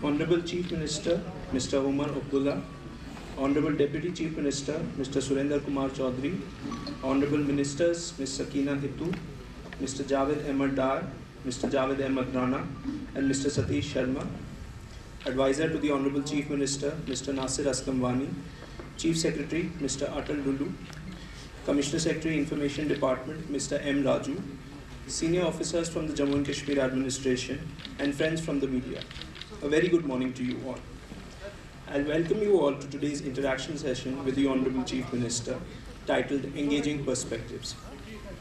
Honorable Chief Minister, Mr. Omar Abdullah, Honorable Deputy Chief Minister, Mr. Surendra Kumar Chaudhary, Honorable Ministers, Ms. Sakina Hittu, Mr. Javed Ahmed Dar, Mr. Javed Ahmed Rana, and Mr. Satish Sharma, Advisor to the Honorable Chief Minister, Mr. Nasir Aslam Wani, Chief Secretary, Mr. Atal Lulu, Commissioner Secretary, Information Department, Mr. M. Raju, senior officers from the Jammu and Kashmir administration, and friends from the media. A very good morning to you all. I welcome you all to today's interaction session with the Honorable Chief Minister, titled Engaging Perspectives.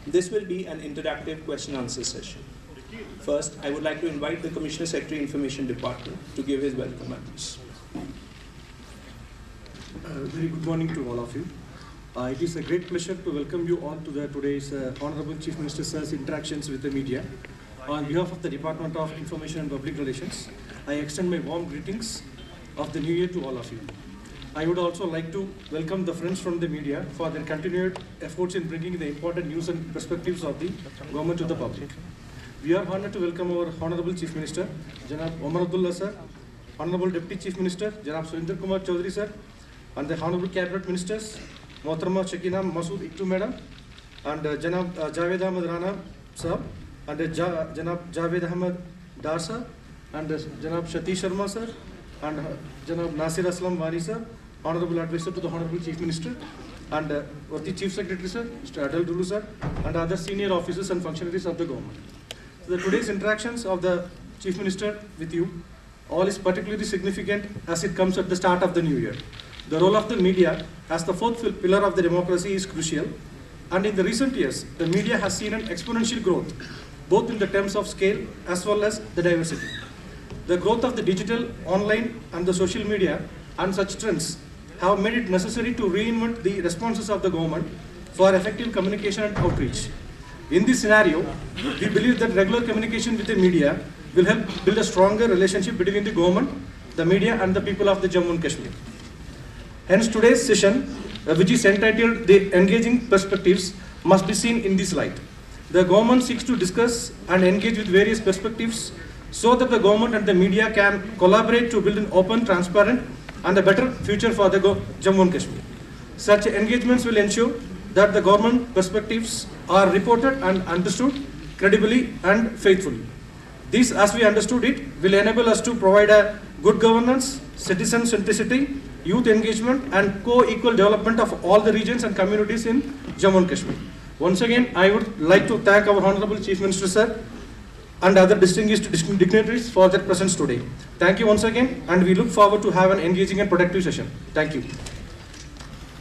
This will be an interactive question-answer session. First, I would like to invite the Commissioner Secretary, Information Department, to give his welcome address. Very good morning to all of you. It is a great pleasure to welcome you all to today's Honorable Chief Minister Sir's interactions with the media. On behalf of the Department of Information and Public Relations, I extend my warm greetings of the New Year to all of you. I would also like to welcome the friends from the media for their continued efforts in bringing the important news and perspectives of the government to the public. We are honored to welcome our Honorable Chief Minister, Janab Omar Abdullah Sir, Honorable Deputy Chief Minister, Janab Surendra Kumar Chaudhary Sir, and the Honorable Cabinet Ministers, Mohtarama Shakina Masood Ittu Madam, and Janab Javed Ahmed Rana Sir, and Janab Javed Ahmed Dar Sir, and Janab Satish Sharma Sir, and Janab Nasir Aslam Wani Sir, Honorable Advisor to the Honorable Chief Minister, and the Chief Secretary Sir, Mr. Atal Lulu Sir, and other senior officers and functionaries of the government. So today's interactions of the Chief Minister with you all is particularly significant as it comes at the start of the new year. The role of the media as the fourth pillar of the democracy is crucial, and in the recent years, the media has seen an exponential growth, both in the terms of scale as well as the diversity. The growth of the digital, online, and the social media and such trends have made it necessary to reinvent the responses of the government for effective communication and outreach. In this scenario, we believe that regular communication with the media will help build a stronger relationship between the government, the media, and the people of the Jammu and Kashmir. Hence, today's session, which is entitled The Engaging Perspectives, must be seen in this light. The government seeks to discuss and engage with various perspectives so that the government and the media can collaborate to build an open, transparent, and a better future for the Jammu and Kashmir. Such engagements will ensure that the government perspectives are reported and understood credibly and faithfully. This, as we understood it, will enable us to provide a good governance, citizen centricity, youth engagement, and co-equal development of all the regions and communities in Jammu and Kashmir. Once again, I would like to thank our Honorable Chief Minister Sir and other distinguished dignitaries for their presence today. Thank you once again, and we look forward to have an engaging and productive session. Thank you.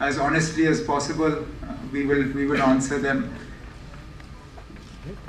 as honestly as possible we will answer them।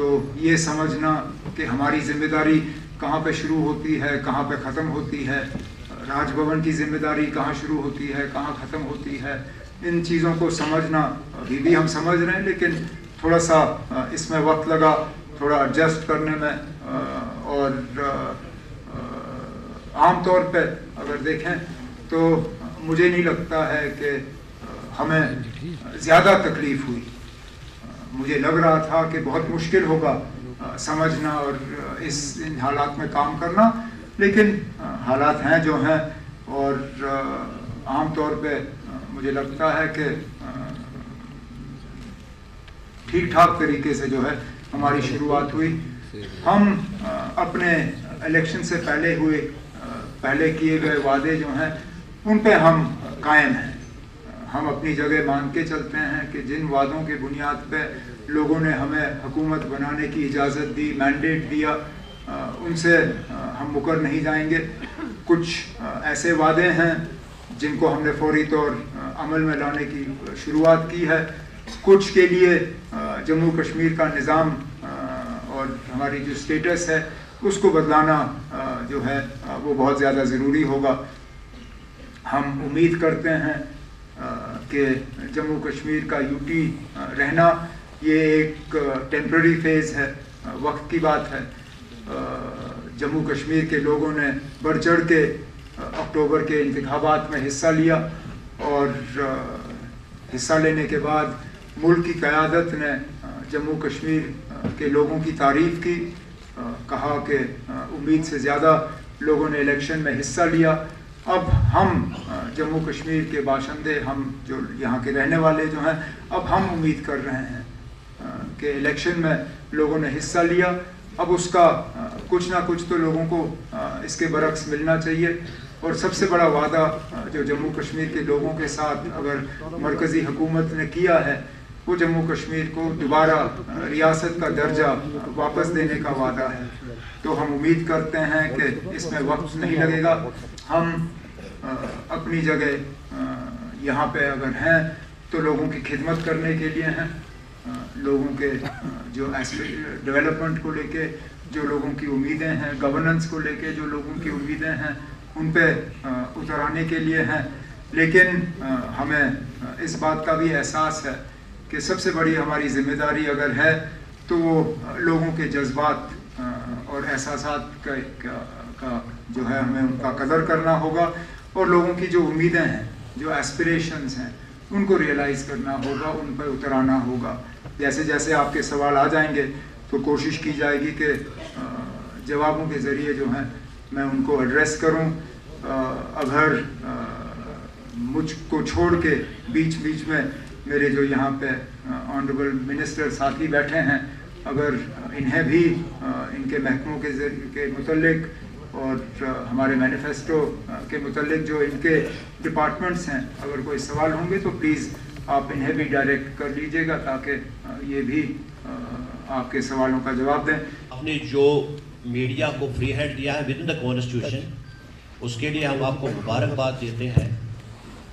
تو یہ سمجھنا کہ ہماری ذمہ داری کہاں پہ شروع ہوتی ہے کہاں پہ ختم ہوتی ہے، راج بھون کی ذمہ داری کہاں شروع ہوتی ہے کہاں ختم ہوتی ہے، ان چیزوں کو سمجھنا ابھی بھی ہم سمجھ رہے ہیں، لیکن تھوڑا سا اس میں وقت لگا تھوڑا ایڈجسٹ کرنے میں، اور عام طور پہ اگر دیکھیں تو مجھے نہیں لگتا ہے کہ ہمیں زیادہ تکلیف ہوئی. مجھے لگ رہا تھا کہ بہت مشکل ہوگا سمجھنا اور ان حالات میں کام کرنا، لیکن حالات ہیں جو ہیں، اور عام طور پہ مجھے لگتا ہے کہ ٹھیک ٹھاک طریقے سے جو ہے ہماری شروعات ہوئی. ہم اپنے الیکشن سے پہلے کیے گئے وعدے جو ہیں ان پہ ہم قائم ہیں. ہم اپنی جگہ مان کے چلتے ہیں کہ جن وعدوں کے بنیاد پہ لوگوں نے ہمیں حکومت بنانے کی اجازت دی، مینڈیٹ دیا، ان سے ہم مکر نہیں جائیں گے. کچھ ایسے وعدے ہیں جن کو ہم نے فوری طور عمل میں لانے کی شروعات کی ہے. کچھ کے لیے جموں کشمیر کا نظام اور ہماری جو اسٹیٹس ہے اس کو بدلانا جو ہے وہ بہت زیادہ ضروری ہوگا. ہم امید کرتے ہیں کہ جموں کشمیر کا یو ٹی رہنا یہ ایک ٹیمپرری فیز ہے، وقت کی بات ہے. جموں کشمیر کے لوگوں نے بڑھ چڑھ کے اکتوبر کے انتخابات میں حصہ لیا، اور حصہ لینے کے بعد ملک کی قیادت نے جموں کشمیر کے لوگوں کی تعریف کی، کہا کہ امید سے زیادہ لوگوں نے الیکشن میں حصہ لیا. اب ہم جموں کشمیر کے باشندے، ہم جو یہاں کے رہنے والے جو ہیں، اب ہم امید کر رہے ہیں کہ الیکشن میں لوگوں نے حصہ لیا، اب اس کا کچھ نہ کچھ تو لوگوں کو اس کے برعکس ملنا چاہیے. اور سب سے بڑا وعدہ جو جموں کشمیر کے لوگوں کے ساتھ اگر مرکزی حکومت نے کیا ہے وہ جموں کشمیر کو دوبارہ ریاست کا درجہ واپس دینے کا وعدہ ہے. تو ہم امید کرتے ہیں کہ اس میں وقت نہیں لگے گا. ہم اپنی جگہ یہاں پہ اگر ہیں تو لوگوں کی خدمت کرنے کے لیے ہیں، لوگوں کے جو ڈیولپمنٹ کو لے کے جو لوگوں کی امیدیں ہیں، گورننس کو لے کے جو لوگوں کی امیدیں ہیں ان پہ اتر آنے کے لیے ہیں. لیکن ہمیں اس بات کا بھی احساس ہے کہ سب سے بڑی ہماری ذمہ داری اگر ہے تو وہ لوگوں کے جذبات اور احساسات کا جو ہے ہمیں ان کا قدر کرنا ہوگا، اور لوگوں کی جو امیدیں ہیں، جو ایسپریشنز ہیں، ان کو ریئلائز کرنا ہوگا، ان پہ اترانا ہوگا. جیسے جیسے آپ کے سوال آ جائیں گے تو کوشش کی جائے گی کہ جوابوں کے ذریعے جو ہیں میں ان کو ایڈریس کروں. اگر مجھ کو چھوڑ کے بیچ میں میرے جو یہاں پہ آنریبل منسٹر ساتھی بیٹھے ہیں، اگر انہیں بھی ان کے محکموں کے متعلق اور ہمارے مینیفیسٹو کے متعلق جو ان کے ڈپارٹمنٹس ہیں، اگر کوئی سوال ہوں گے تو پلیز آپ انہیں بھی ڈائریکٹ کر لیجئے گا تاکہ یہ بھی آپ کے سوالوں کا جواب دیں. آپ نے جو میڈیا کو فری ہینڈ دیا ہے ود ان دا کانسٹیٹیوشن، اس کے لیے ہم آپ کو مبارکباد دیتے ہیں.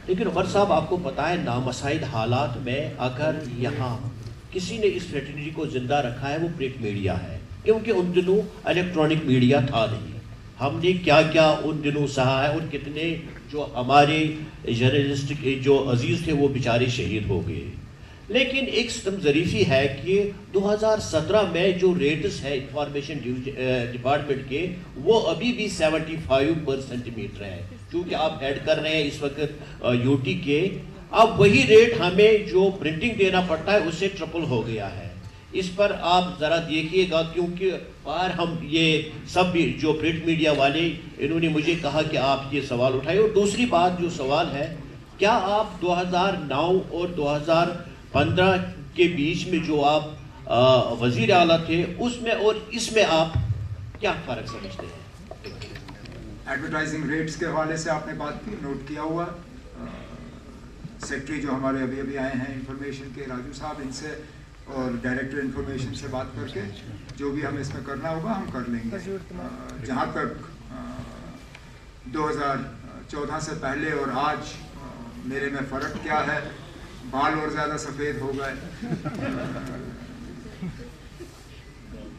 لیکن عمر صاحب آپ کو پتہ ہے نامساعد حالات میں اگر یہاں کسی نے اس اسٹریٹجی کو زندہ رکھا ہے وہ پرنٹ میڈیا ہے، کیونکہ ان دنوں الیکٹرانک میڈیا تھا نہیں. ہم نے کیا کیا ان دنوں سہا ہے، اور کتنے جو ہمارے جرنلسٹ جو عزیز تھے وہ بیچارے شہید ہو گئے. لیکن ایک ستم ظریفی ہے کہ 2017 میں جو ریٹس ہے انفارمیشن ڈپارٹمنٹ کے وہ ابھی بھی 75% ہے. چونکہ آپ ایڈ کر رہے ہیں اس وقت یو ٹی کے، اب وہی ریٹ ہمیں جو پرنٹنگ دینا پڑتا ہے اس سے ٹرپل ہو گیا ہے. اس پر آپ ذرا دیکھیے گا، کیونکہ باہر ہم یہ سب بھی جو پرنٹ میڈیا والے انہوں نے مجھے کہا کہ آپ یہ سوال اٹھائے. اور دوسری بات جو سوال ہے، کیا آپ 2009 اور 2015 کے بیچ میں جو آپ وزیر اعلیٰ تھے اس میں اور اس میں آپ کیا فرق سمجھتے ہیں؟ ایڈورٹائزنگ ریٹس کے حوالے سے آپ نے بات کی، نوٹ کیا ہوا. سیکرٹری جو ہمارے ابھی آئے ہیں انفارمیشن کے، راجو صاحب، ان سے اور ڈائریکٹر انفارمیشن سے بات کر کے جو بھی ہمیں اس میں کرنا ہوگا ہم کر لیں گے. جہاں تک 2014 سے پہلے اور آج میرے میں فرق کیا ہے، بال اور زیادہ سفید ہو گئے.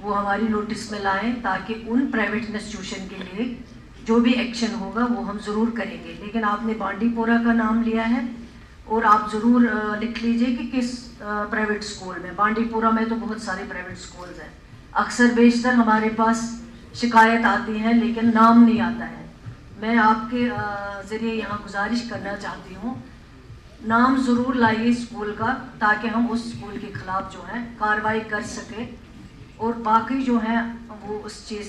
وہ ہماری نوٹس میں لائیں تاکہ ان پرائیویٹ انسٹیٹیوشن کے لیے جو بھی ایکشن ہوگا وہ ہم ضرور کریں گے. لیکن آپ نے بانڈی پورہ کا نام لیا ہے اور آپ ضرور لکھ لیجئے کہ کس پرائیویٹ اسکول میں. بانڈی پورہ میں تو بہت سارے پرائیویٹ اسکولز ہیں. اکثر بیشتر ہمارے پاس شکایت آتی ہے لیکن نام نہیں آتا ہے. میں آپ کے ذریعے یہاں گزارش کرنا چاہتی ہوں نام ضرور لائیے اسکول کا تاکہ ہم اس اسکول کے خلاف جو ہے کارروائی کر سکیں اور باقی جو ہیں وہ اس چیز